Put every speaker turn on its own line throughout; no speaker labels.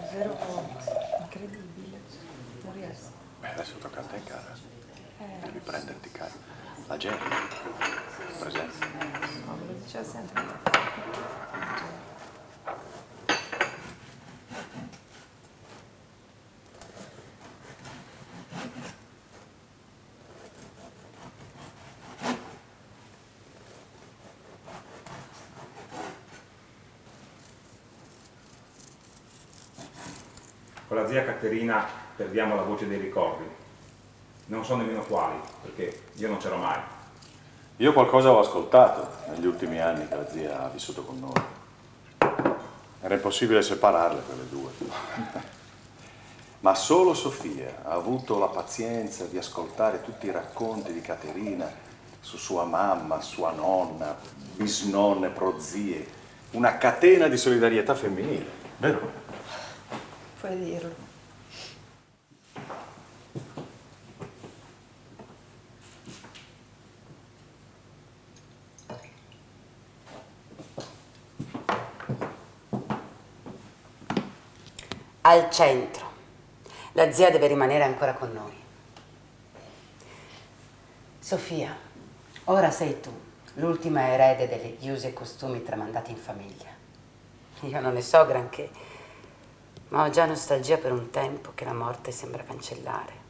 davvero incredibile. Non riesco.
Adesso tocca a te, cara. Devi prenderti cara. La gente, presente.
No, me lo diceva sempre.
Con la zia Caterina perdiamo la voce dei ricordi. Non so nemmeno quali, perché io non c'ero mai.
Io qualcosa ho ascoltato negli ultimi anni che la zia ha vissuto con noi. Era impossibile separarle quelle due. Ma solo Sofia ha avuto la pazienza di ascoltare tutti i racconti di Caterina su sua mamma, sua nonna, bisnonne, prozie. Una catena di solidarietà femminile, vero?
Puoi dirlo.
Al centro. La zia deve rimanere ancora con noi. Sofia, ora sei tu, l'ultima erede degli usi e costumi tramandati in famiglia. Io non ne so granché, ma ho già nostalgia per un tempo che la morte sembra cancellare.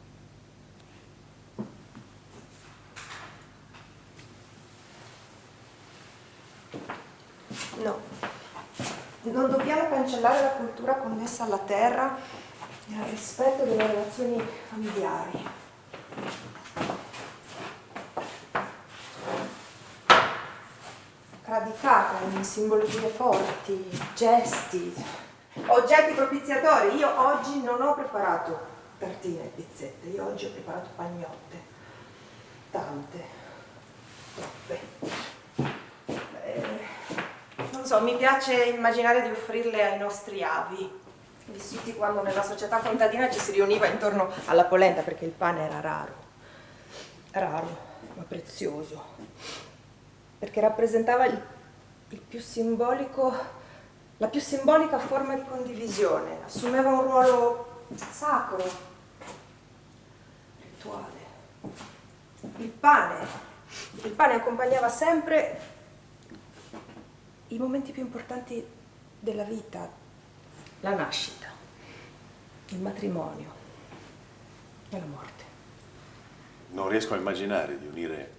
No, non dobbiamo cancellare la cultura connessa alla terra e al rispetto delle relazioni familiari. Radicata in simbologie forti, gesti, oggetti propiziatori. Io oggi non ho preparato tartine e pizzette, io oggi ho preparato pagnotte. Tante, troppe. Non so, mi piace immaginare di offrirle ai nostri avi, vissuti quando nella società contadina ci si riuniva intorno alla polenta, perché il pane era raro, ma prezioso, perché rappresentava il più simbolico, la più simbolica forma di condivisione, assumeva un ruolo sacro, rituale. Il pane accompagnava sempre i momenti più importanti della vita, la nascita, il matrimonio e la morte.
Non riesco a immaginare di unire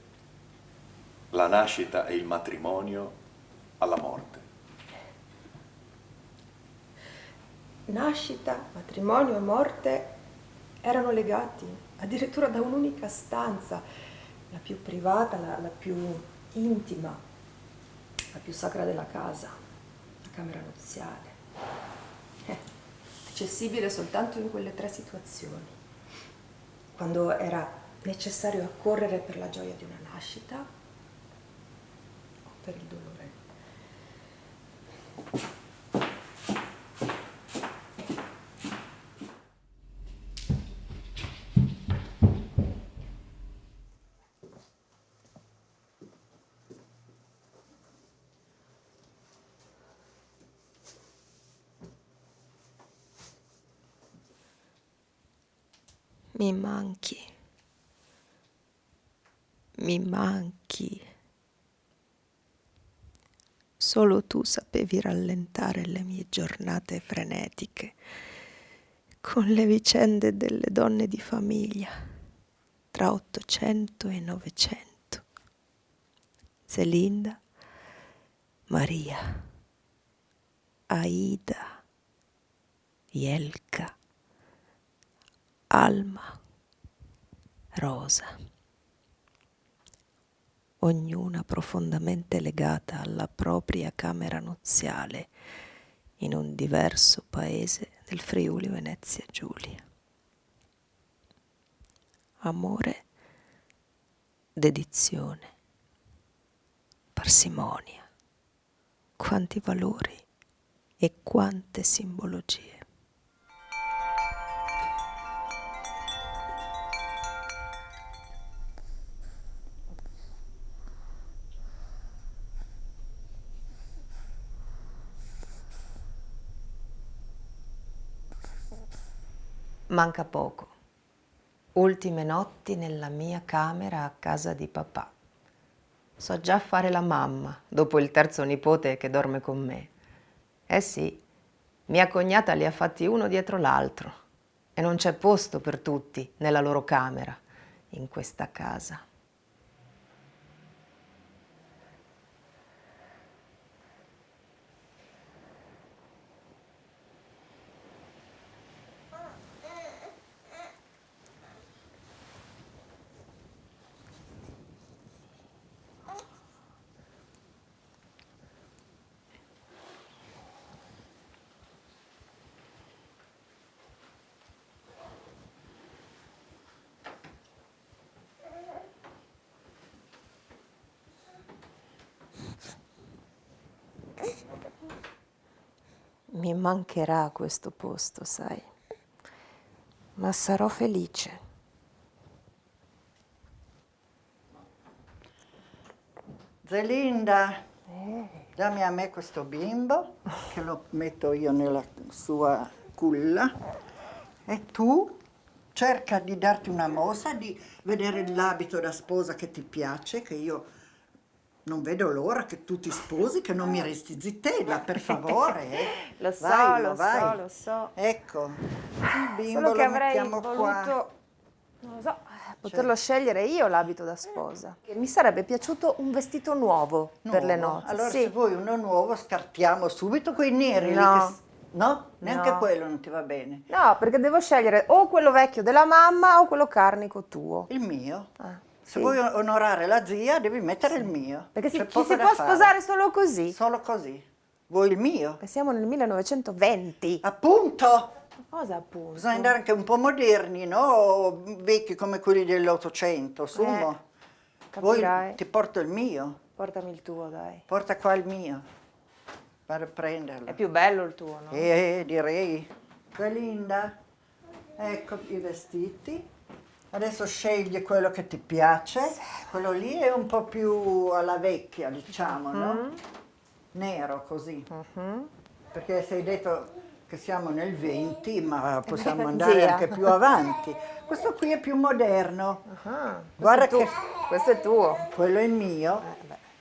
la nascita e il matrimonio alla morte.
Nascita, matrimonio e morte erano legati addirittura da un'unica stanza, la più privata, la più intima, la più sacra della casa, la camera nuziale. Accessibile soltanto in quelle 3 situazioni. Quando era necessario accorrere per la gioia di una nascita o per il dolore. Mi manchi. Mi manchi. Solo tu sapevi rallentare le mie giornate frenetiche con le vicende delle donne di famiglia tra 800 e 900. Zelinda, Maria, Aida, Jelka, Alma, Rosa, ognuna profondamente legata alla propria camera nuziale in un diverso paese del Friuli Venezia Giulia. Amore, dedizione, parsimonia, quanti valori e quante simbologie. Manca poco. Ultime notti nella mia camera a casa di papà. So già fare la mamma, dopo il terzo nipote che dorme con me. Eh sì, mia cognata li ha fatti uno dietro l'altro e non c'è posto per tutti nella loro camera, in questa casa. Mi mancherà questo posto, sai, ma sarò felice.
Zelinda, dammi a me questo bimbo, che lo metto io nella sua culla, e tu cerca di darti una mossa, di vedere l'abito da sposa che ti piace, che io non vedo l'ora che tu ti sposi, che non mi resti zittella, per favore.
Lo so,
Vai,
lo
vai.
so, lo so.
Ecco, il bimbo
Solo che
lo
avrei
mettiamo
voluto,
qua.
non lo so, poterlo scegliere io l'abito da sposa. Mi sarebbe piaciuto un vestito nuovo per le
Nuovo.
nozze.
Allora
sì.
se vuoi uno nuovo scartiamo subito quei neri
No.
lì che... No? Neanche
No.
quello non ti va bene.
No, perché devo scegliere o quello vecchio della mamma o quello carnico tuo.
Il mio? Se
sì.
vuoi onorare la zia devi mettere il mio.
Perché
C'è
ci
poco
si
da
può
fare.
sposare solo così.
Solo così. Vuoi il mio?
E siamo nel 1920.
Appunto!
Cosa appunto?
Bisogna andare anche un po' moderni, no? O vecchi come quelli dell'Ottocento, su. Vuoi,
Capirai.
ti porto il mio.
Portami il tuo, dai.
Porta qua il mio. Vado a prenderlo.
È più bello il tuo, no?
Direi. Belinda, ecco i vestiti. Adesso scegli quello che ti piace. Quello lì è un po' più alla vecchia, diciamo, no? Nero così. Perché sei detto che siamo nel 20, ma possiamo andare
zia.
anche più avanti. Questo qui è più moderno.
Guarda
Guarda
che questo è tuo.
quello è mio.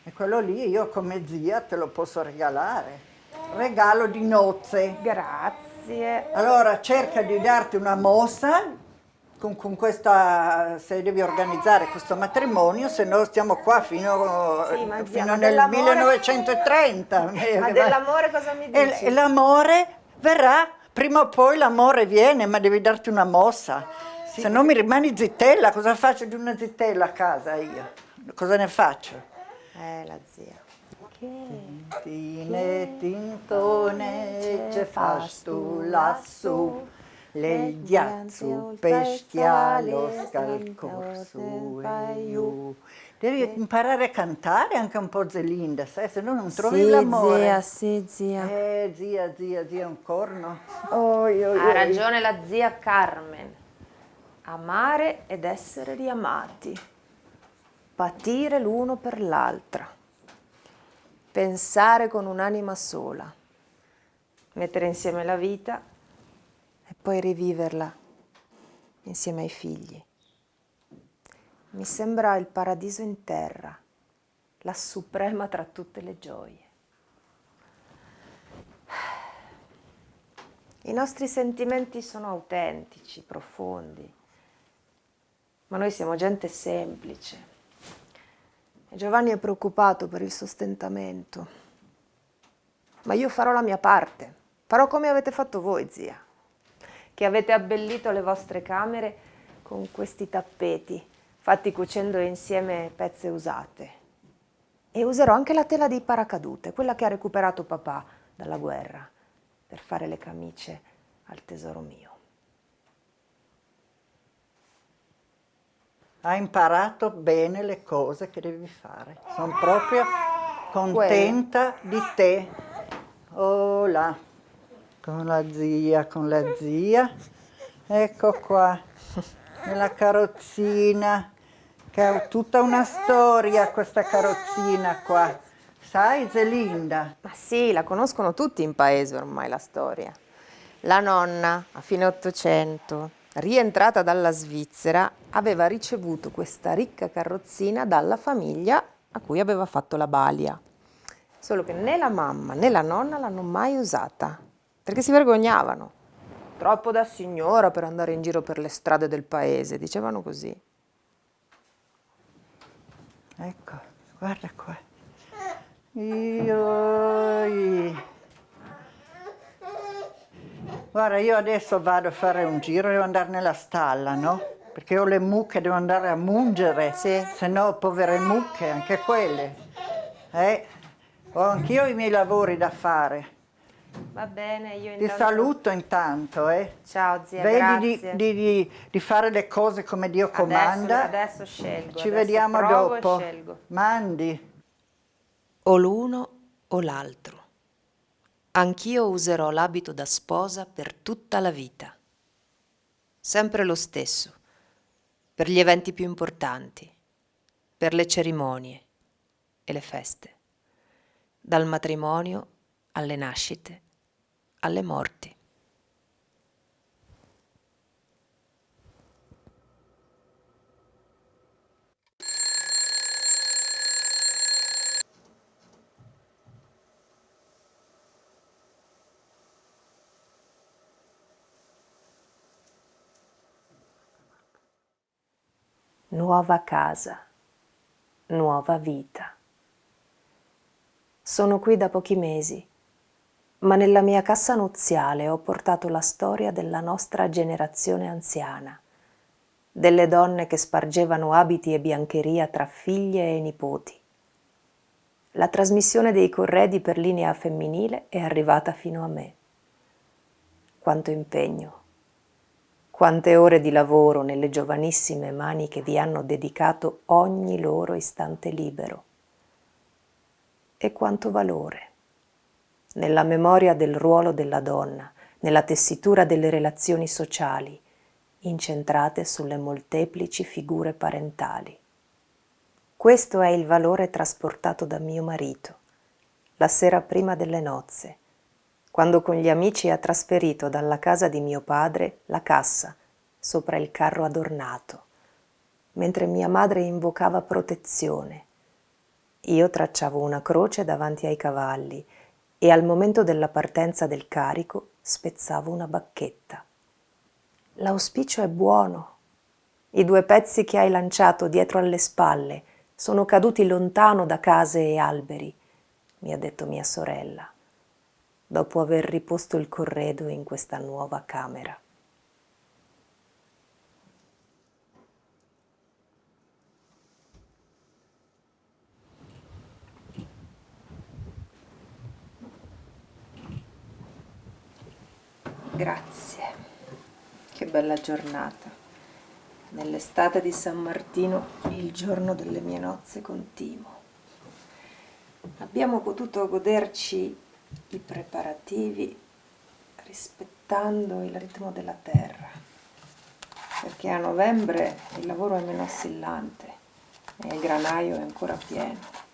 E quello lì io come zia te lo posso regalare. Regalo di nozze.
Grazie.
Allora cerca di darti una mossa con questa, se devi organizzare questo matrimonio, se no stiamo qua fino,
Sì, ma zia,
fino
ma
nel
dell'amore-
1930.
Ma dell'amore cosa mi dici?
E l'amore verrà, prima o poi l'amore viene, ma devi darti una mossa. Se no mi rimani zittella, cosa faccio di una zittella a casa io? Cosa ne faccio?
La zia.
Tine tintone ce fas tu lassù, le ghiaccio peschialo scalcorsu e giù. Devi imparare a cantare anche un po' Zelinda, sai? Se no non trovi l'amore.
Sì, zia.
Zia, un corno.
Ha ragione la zia Carmen. Amare ed essere riamati. Patire l'uno per l'altra. Pensare con un'anima sola. Mettere insieme la vita e poi riviverla insieme ai figli. Mi sembra il paradiso in terra, la suprema tra tutte le gioie. I nostri sentimenti sono autentici, profondi, ma noi siamo gente semplice. E Giovanni è preoccupato per il sostentamento. Ma io farò la mia parte, farò come avete fatto voi, zia, che avete abbellito le vostre camere con questi tappeti, fatti cucendo insieme pezze usate. E userò anche la tela di paracadute, quella che ha recuperato papà dalla guerra, per fare le camicie al tesoro mio.
Hai imparato bene le cose che devi fare. Sono proprio contenta di te. Oh là, con la zia. Ecco qua, nella carrozzina, che ha tutta una storia questa carrozzina qua. Sai, Zelinda?
Ma sì, la conoscono tutti in paese ormai la storia. La nonna, a fine Ottocento, rientrata dalla Svizzera, aveva ricevuto questa ricca carrozzina dalla famiglia a cui aveva fatto la balia. Solo che né la mamma né la nonna l'hanno mai usata, perché si vergognavano. Troppo da signora per andare in giro per le strade del paese, dicevano così.
Ecco, guarda qua. Io... Guarda, io adesso vado a fare un giro, devo andare nella stalla, no? Perché ho le mucche, devo andare a mungere,
Sì.
se no povere mucche, anche quelle. Ho anch'io i miei lavori da fare.
Va bene, io
Ti saluto intanto,
Ciao zia,
Vedi
grazie.
di fare le cose come Dio comanda.
Adesso scelgo.
Ci
adesso
vediamo
provo e
dopo.
scelgo.
Mandi.
O l'uno o l'altro. Anch'io userò l'abito da sposa per tutta la vita. Sempre lo stesso, per gli eventi più importanti, per le cerimonie e le feste, dal matrimonio alle nascite, alle morti. Nuova casa, nuova vita. Sono qui da pochi mesi, ma nella mia cassa nuziale ho portato la storia della nostra generazione anziana, delle donne che spargevano abiti e biancheria tra figlie e nipoti. La trasmissione dei corredi per linea femminile è arrivata fino a me. Quanto impegno, quante ore di lavoro nelle giovanissime mani che vi hanno dedicato ogni loro istante libero. E quanto valore nella memoria del ruolo della donna, nella tessitura delle relazioni sociali, incentrate sulle molteplici figure parentali. Questo è il valore trasportato da mio marito, la sera prima delle nozze, quando con gli amici ha trasferito dalla casa di mio padre la cassa sopra il carro adornato, mentre mia madre invocava protezione. Io tracciavo una croce davanti ai cavalli e al momento della partenza del carico spezzavo una bacchetta. L'auspicio è buono. I 2 pezzi che hai lanciato dietro alle spalle sono caduti lontano da case e alberi, mi ha detto mia sorella, dopo aver riposto il corredo in questa nuova camera. Grazie, che bella giornata. Nell'estate di San Martino, il giorno delle mie nozze con Timo. Abbiamo potuto goderci i preparativi rispettando il ritmo della terra, perché a novembre il lavoro è meno assillante e il granaio è ancora pieno.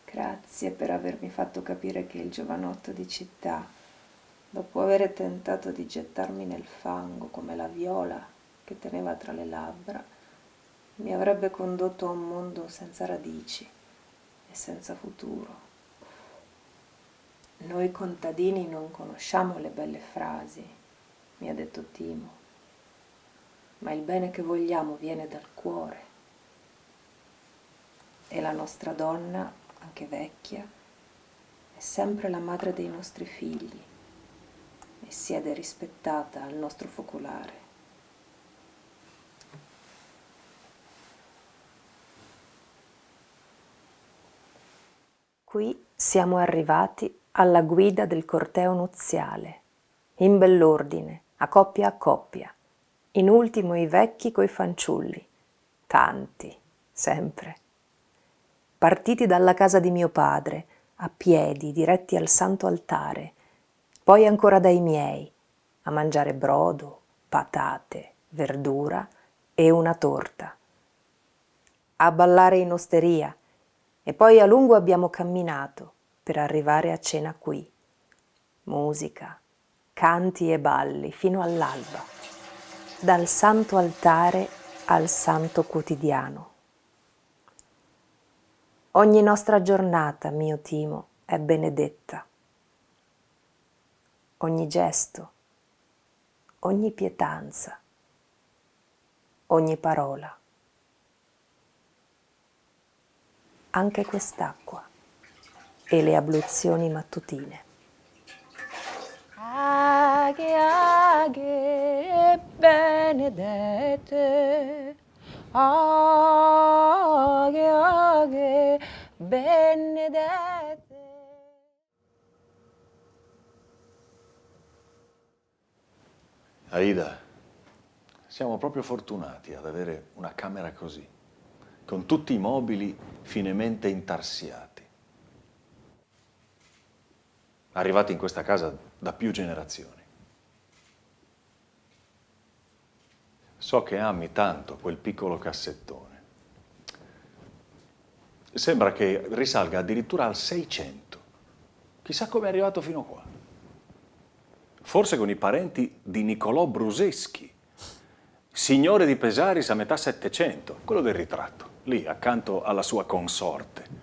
Grazie per avermi fatto capire che il giovanotto di città, dopo aver tentato di gettarmi nel fango come la viola che teneva tra le labbra, mi avrebbe condotto a un mondo senza radici e senza futuro. Noi contadini non conosciamo le belle frasi, mi ha detto Timo, ma il bene che vogliamo viene dal cuore. E la nostra donna, anche vecchia, è sempre la madre dei nostri figli e siede rispettata al nostro focolare. Qui siamo arrivati alla guida del corteo nuziale, in bell'ordine, a coppia, in ultimo i vecchi coi fanciulli, tanti, sempre. Partiti dalla casa di mio padre, a piedi, diretti al santo altare, poi ancora dai miei, a mangiare brodo, patate, verdura e una torta, a ballare in osteria, e poi a lungo abbiamo camminato per arrivare a cena qui. Musica,
canti e balli fino all'alba, dal santo altare al santo quotidiano. Ogni nostra giornata, mio Timo, è benedetta. Ogni gesto, ogni pietanza, ogni parola. Anche quest'acqua e le abluzioni mattutine. Aghe, aghe, benedette, aghe, aghe, benedette.
Aida, siamo proprio fortunati ad avere una camera così, con tutti i mobili finemente intarsiati. Arrivati in questa casa da più generazioni. So che ami tanto quel piccolo cassettone. Sembra che risalga addirittura al 600. Chissà come è arrivato fino qua. Forse con i parenti di Niccolò Bruseschi, signore di Pesaris a metà Settecento, quello del ritratto, lì accanto alla sua consorte,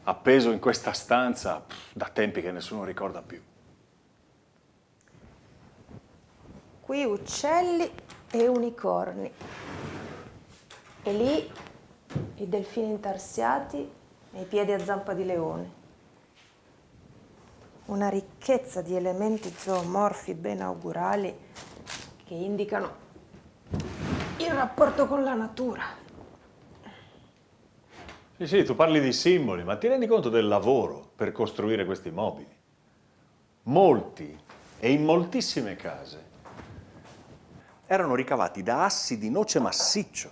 appeso in questa stanza da tempi che nessuno ricorda più.
Qui uccelli e unicorni. E lì i delfini intarsiati e i piedi a zampa di leone. Una ricchezza di elementi zoomorfi ben augurali che indicano il rapporto con la natura.
Sì, tu parli di simboli, ma ti rendi conto del lavoro per costruire questi mobili? Molti, e in moltissime case, erano ricavati da assi di noce massiccio,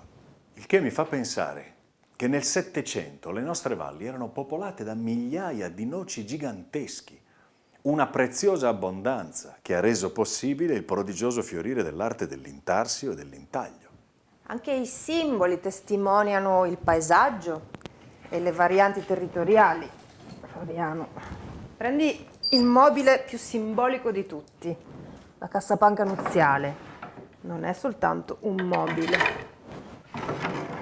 il che mi fa pensare che nel Settecento le nostre valli erano popolate da migliaia di noci giganteschi, una preziosa abbondanza che ha reso possibile il prodigioso fiorire dell'arte dell'intarsio e dell'intaglio.
Anche i simboli testimoniano il paesaggio e le varianti territoriali. Fabiano, prendi il mobile più simbolico di tutti, la cassapanca nuziale. Non è soltanto un mobile.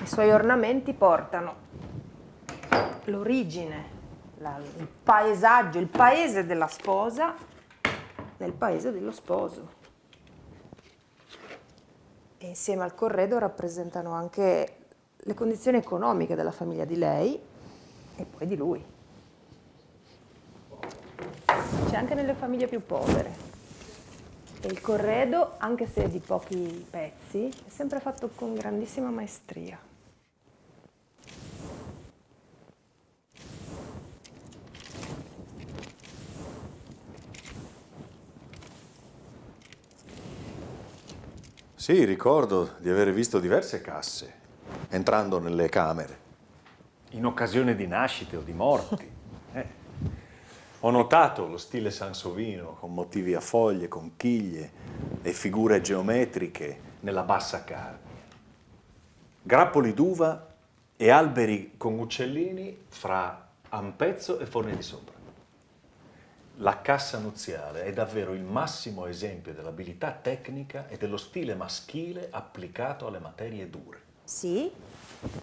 I suoi ornamenti portano l'origine, il paesaggio, il paese della sposa nel paese dello sposo. E insieme al corredo rappresentano anche le condizioni economiche della famiglia di lei e poi di lui. C'è anche nelle famiglie più povere. E il corredo, anche se è di pochi pezzi, è sempre fatto con grandissima maestria.
Sì, ricordo di aver visto diverse casse entrando nelle camere, in occasione di nascite o di morti. Ho notato lo stile sansovino con motivi a foglie, conchiglie e figure geometriche nella bassa carne. Grappoli d'uva e alberi con uccellini fra Ampezzo e Forni di Sopra. La cassa nuziale è davvero il massimo esempio dell'abilità tecnica e dello stile maschile applicato alle materie dure.
Sì,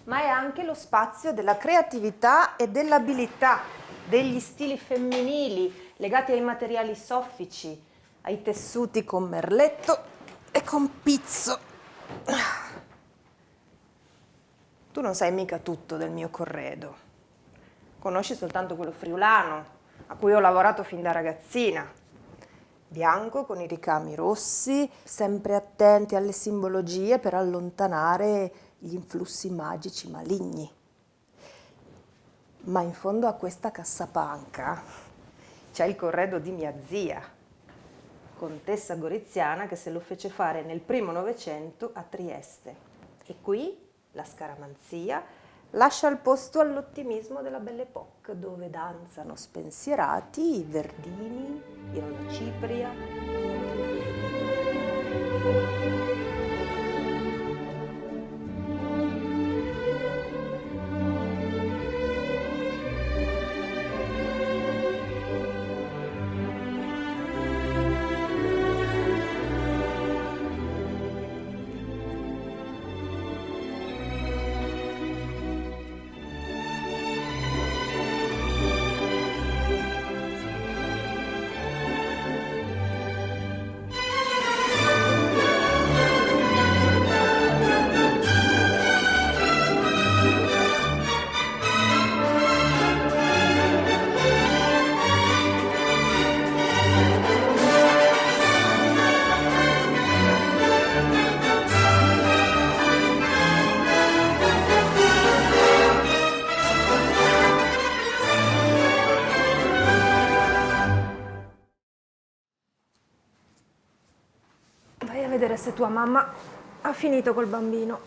ma è anche lo spazio della creatività e dell'abilità, degli stili femminili legati ai materiali soffici, ai tessuti con merletto e con pizzo. Tu non sai mica tutto del mio corredo. Conosci soltanto quello friulano, a cui ho lavorato fin da ragazzina. Bianco con i ricami rossi, sempre attenti alle simbologie per allontanare gli influssi magici maligni. Ma in fondo a questa cassapanca c'è il corredo di mia zia, contessa goriziana, che se lo fece fare nel primo Novecento a Trieste. E qui la scaramanzia lascia il posto all'ottimismo della Belle Époque, dove danzano spensierati i verdini, i rosacipria. Vai a vedere se tua mamma ha finito col bambino.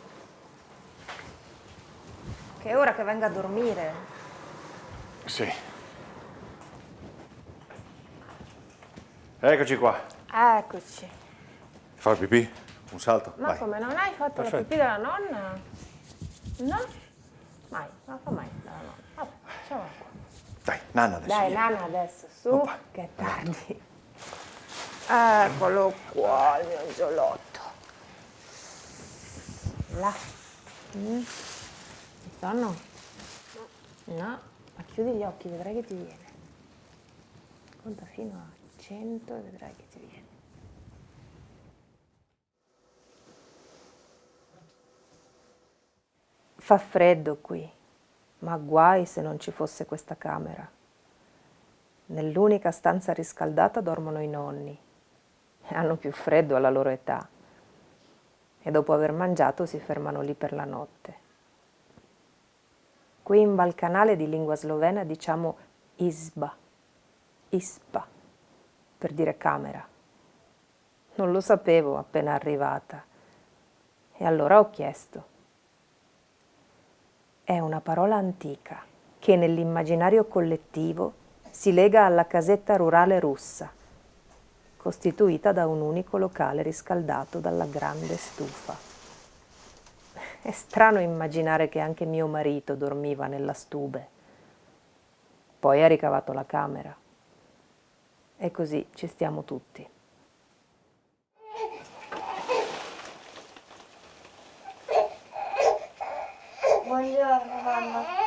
Che è ora che venga a dormire.
Sì. Eccoci qua.
Eccoci.
Fai pipì? Un salto?
Ma
Vai.
come, non hai fatto
Perfetto.
la pipì della nonna? No? Mai, ma fa mai della nonna. Vabbè, facciamo qua.
Dai, Nanna adesso.
Dai,
vieni.
Nana, adesso, su,
Oppa.
che è tardi. Eccolo qua, il mio giolotto. Là. Hai sonno? No, ma chiudi gli occhi, vedrai che ti viene. Conta fino a 100 e vedrai che ti viene. Fa freddo qui, ma guai se non ci fosse questa camera. Nell'unica stanza riscaldata dormono i nonni e hanno più freddo alla loro età e dopo aver mangiato si fermano lì per la notte. Qui in Balcanale di lingua slovena diciamo izba, ispa, per dire camera. Non lo sapevo appena arrivata e allora ho chiesto. È una parola antica che nell'immaginario collettivo si lega alla casetta rurale russa, costituita da un unico locale riscaldato dalla grande stufa. È strano immaginare che anche mio marito dormiva nella stube. Poi ha ricavato la camera. E così ci stiamo tutti.
Buongiorno mamma.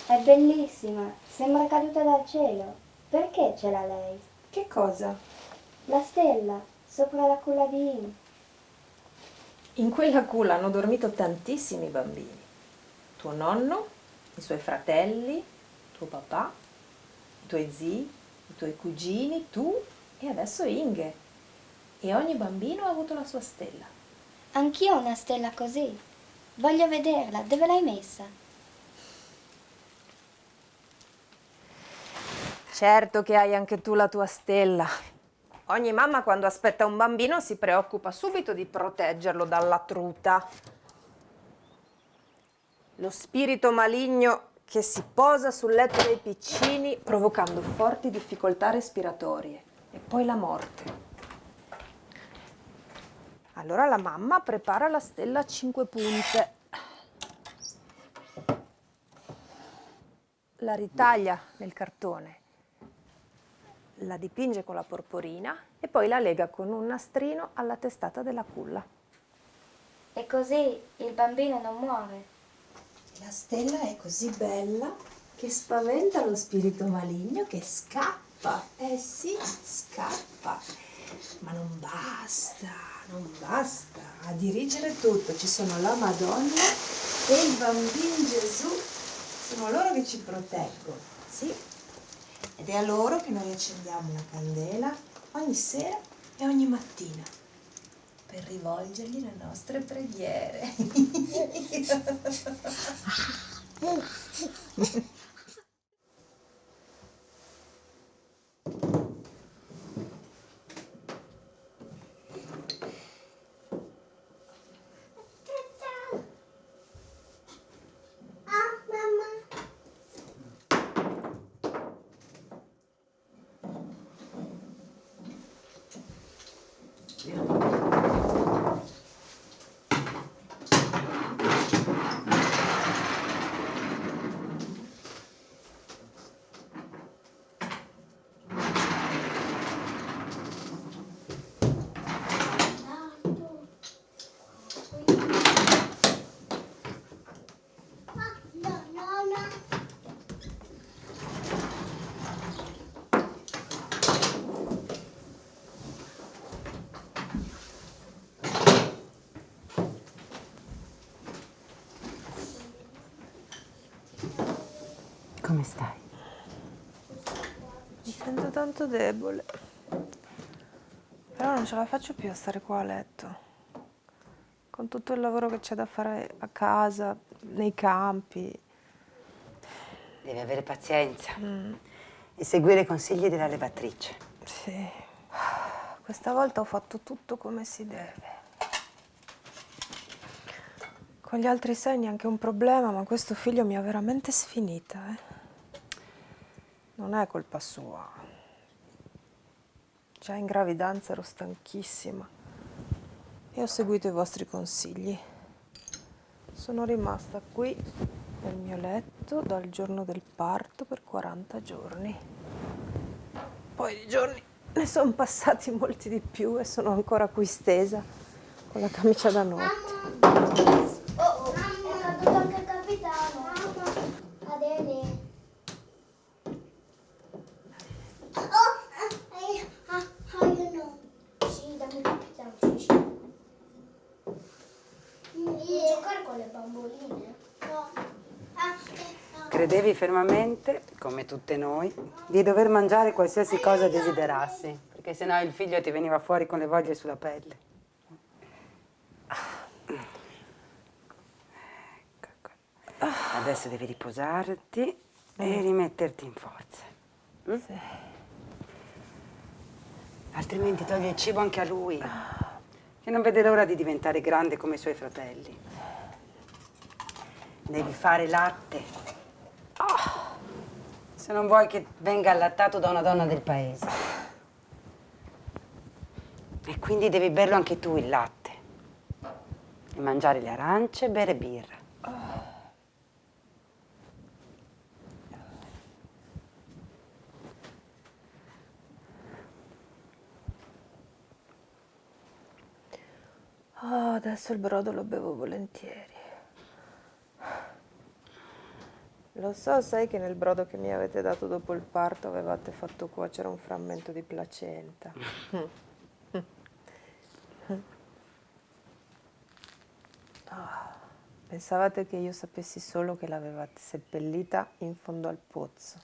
È bellissima, sembra caduta dal cielo. Perché ce l'ha lei?
Che cosa?
La stella, sopra la culla di In.
In quella culla hanno dormito tantissimi bambini. Tuo nonno, i suoi fratelli, tuo papà, i tuoi zii, i tuoi cugini, tu e adesso Inge. E ogni bambino ha avuto la sua stella.
Anch'io ho una stella così. Voglio vederla. Dove l'hai messa?
Certo che hai anche tu la tua stella. Ogni mamma quando aspetta un bambino si preoccupa subito di proteggerlo dalla truta. Lo spirito maligno che si posa sul letto dei piccini provocando forti difficoltà respiratorie e poi la morte. Allora la mamma prepara la stella a 5 punte. La ritaglia nel cartone, la dipinge con la porporina e poi la lega con un nastrino alla testata della culla.
E così il bambino non muore.
La stella è così bella che spaventa lo spirito maligno che scappa. Eh sì, scappa. Ma non basta, non basta. A dirigere tutto ci sono la Madonna e il bambino Gesù. Sono loro che ci proteggono, sì? Ed è a loro che noi accendiamo la candela ogni sera e ogni mattina per rivolgergli le nostre preghiere.
Come stai?
Mi sento tanto debole. Però non ce la faccio più a stare qua a letto.
con tutto il lavoro che c'è da fare a casa, nei campi.
Devi avere pazienza e seguire i consigli della levatrice.
Sì, questa volta ho fatto tutto come si deve. Con gli altri segni è anche un problema, ma questo figlio mi ha veramente sfinita, Non è colpa sua. Già in gravidanza ero stanchissima e ho seguito i vostri consigli. Sono rimasta qui nel mio letto dal giorno del parto per 40 giorni. Poi di giorni ne sono passati molti di più e sono ancora qui stesa con la camicia da notte.
Oh, è caduto anche il capitano. Adele. Io no. Sì, dammi il capitano, sì. Vuoi giocare con le bamboline? No.
Credevi fermamente, come tutte noi, di dover mangiare qualsiasi cosa desiderassi, perché sennò il figlio ti veniva fuori con le voglie sulla pelle. Adesso devi riposarti e rimetterti in forza.
Sì.
Altrimenti togli il cibo anche a lui, che non vede l'ora di diventare grande come i suoi fratelli. Devi fare latte. Se non vuoi che venga allattato da una donna del paese. E quindi devi berlo anche tu il latte. E mangiare le arance e bere birra.
Adesso il brodo lo bevo volentieri. Lo so, sai che nel brodo che mi avete dato dopo il parto avevate fatto cuocere un frammento di placenta. Pensavate che io sapessi solo che l'avevate seppellita in fondo al pozzo.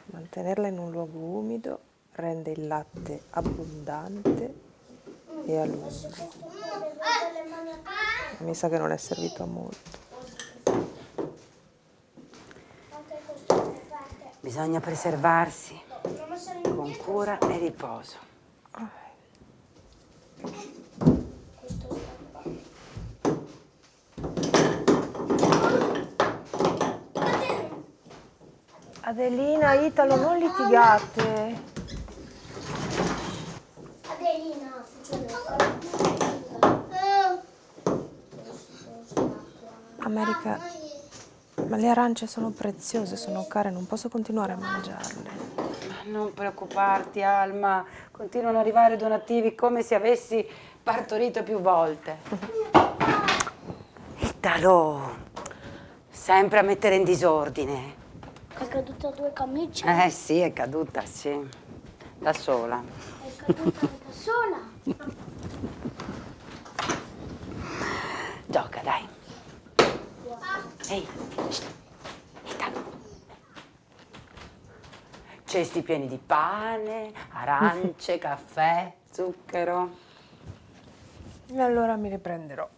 Mantenerla in un luogo umido rende il latte abbondante e a lungo. Mi sa che non è servito a molto.
Bisogna preservarsi con cura e riposo.
Adelina, Italo, non litigate.
Adelina,
America, ma le arance sono preziose, sono care, non posso continuare a mangiarle.
Non preoccuparti, Alma. Continuano ad arrivare donativi come se avessi partorito più volte. Italo, sempre a mettere in disordine.
È caduta 2 camicie?
Eh sì, è caduta, sì. Da sola.
È caduta da sola?
Gioca, dai. Ehi, Italo. Cesti pieni di pane, arance, caffè, zucchero.
E allora mi riprenderò.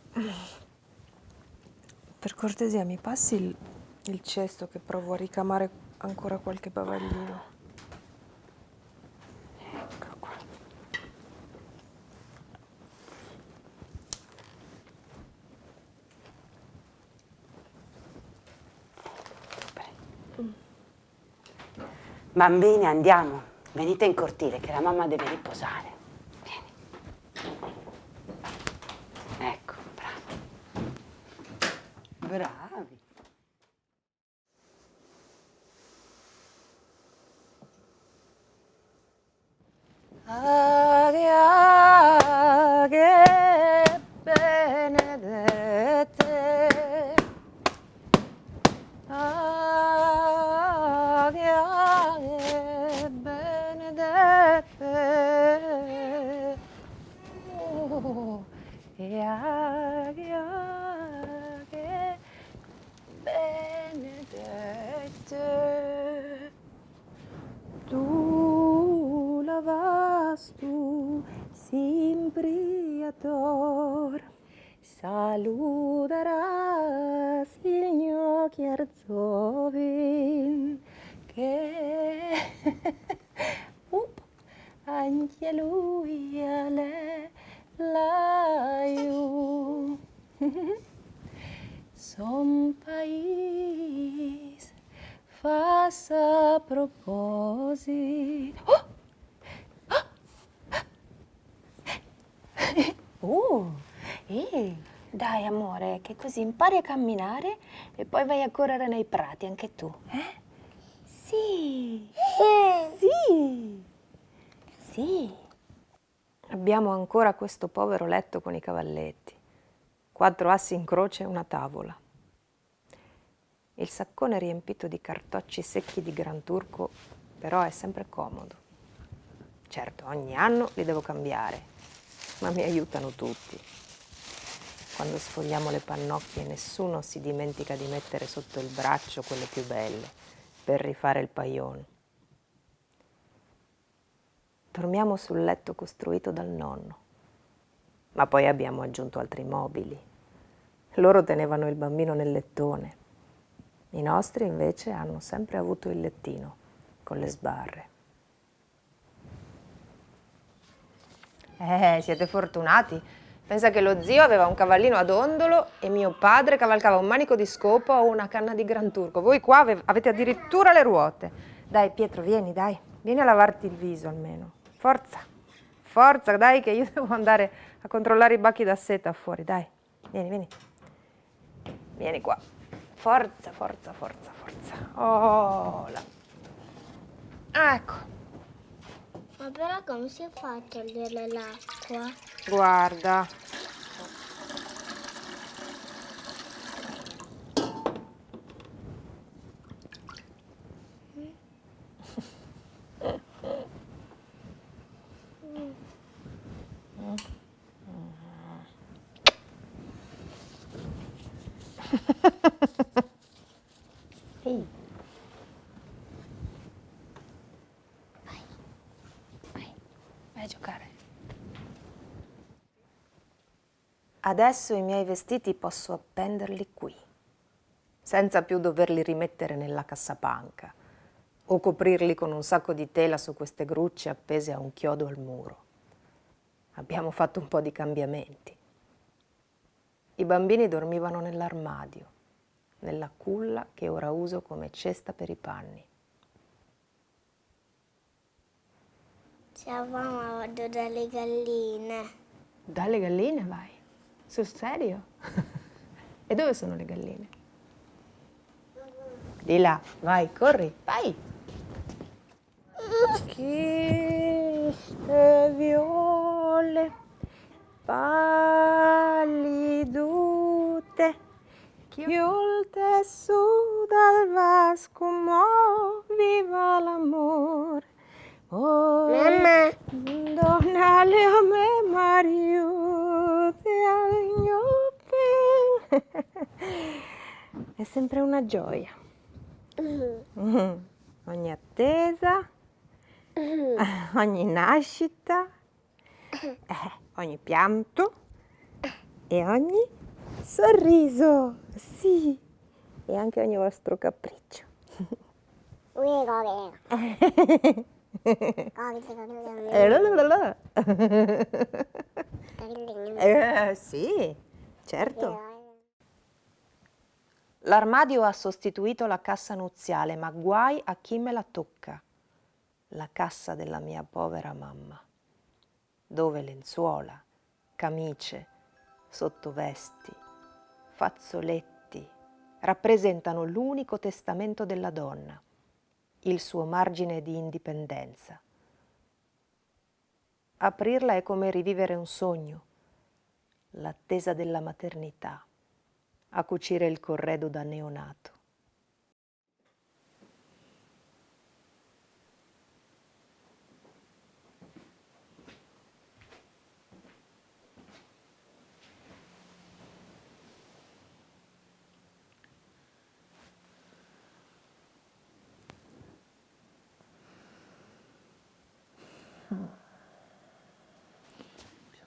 Per cortesia, mi passi il cesto che provo a ricamare ancora qualche bavaglino.
Ecco qua. Bambini, andiamo. Venite in cortile che la mamma deve riposare. Vieni. Ecco, bravi. Bravi.
Che benedette. Che benedette. Oh, che benedette. Tu lavas tu sempre Creator, saludarás il mio chiarzovin, che Alleluia le laiu. Son país faça proposito. Dai amore, che così impari a camminare e poi vai a correre nei prati anche tu. Sì. Sì. Sì. Abbiamo ancora questo povero letto con i cavalletti, 4 assi in croce e una tavola. Il saccone riempito di cartocci secchi di Gran Turco però è sempre comodo. Certo, ogni anno li devo cambiare, ma mi aiutano tutti. Quando sfogliamo le pannocchie nessuno si dimentica di mettere sotto il braccio quelle più belle per rifare il paillon. Dormiamo sul letto costruito dal nonno, ma poi abbiamo aggiunto altri mobili. Loro tenevano il bambino nel lettone. I nostri invece hanno sempre avuto il lettino con le sbarre. Siete fortunati. Pensa che lo zio aveva un cavallino ad ondolo e mio padre cavalcava un manico di scopo o una canna di Gran Turco. Voi qua avete addirittura le ruote. Dai Pietro, vieni, dai. Vieni a lavarti il viso almeno. Forza, forza, dai che io devo andare a controllare i bacchi da seta fuori, dai. Vieni, vieni. Vieni qua. Forza, forza, forza, forza. Oh, là. Ecco.
Ma però come si fa a togliere l'acqua?
Guarda. Ehi. Vai a giocare. Adesso i miei vestiti posso appenderli qui, senza più doverli rimettere nella cassapanca o coprirli con un sacco di tela su queste grucce appese a un chiodo al muro. Abbiamo fatto un po' di cambiamenti. I bambini dormivano nell'armadio, nella culla che ora uso come cesta per i panni.
Ciao mamma, vado dalle galline.
Dalle galline vai? Sul serio? E dove sono le galline? Di là, vai, corri, vai! Queste viole pallidute, chiolte su dal vasco, viva l'amore. Oh,
Mamma.
donale a me m'aiuti al mio pen. È sempre una gioia. Ogni attesa, ogni nascita, ogni pianto e ogni sorriso, sì, e anche ogni vostro capriccio. Sì, certo. L'armadio ha sostituito la cassa nuziale, ma guai a chi me la tocca. La cassa della mia povera mamma, dove lenzuola, camicie, sottovesti, fazzoletti rappresentano l'unico testamento della donna, il suo margine di indipendenza. Aprirla è come rivivere un sogno, l'attesa della maternità, a cucire il corredo da neonato.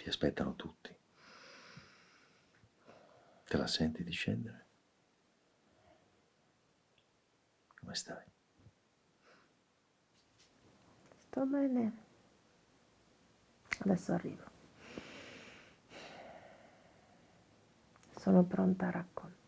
Ti aspettano tutti. Te la senti di scendere? Come stai?
Sto bene. Adesso arrivo. Sono pronta a raccontare.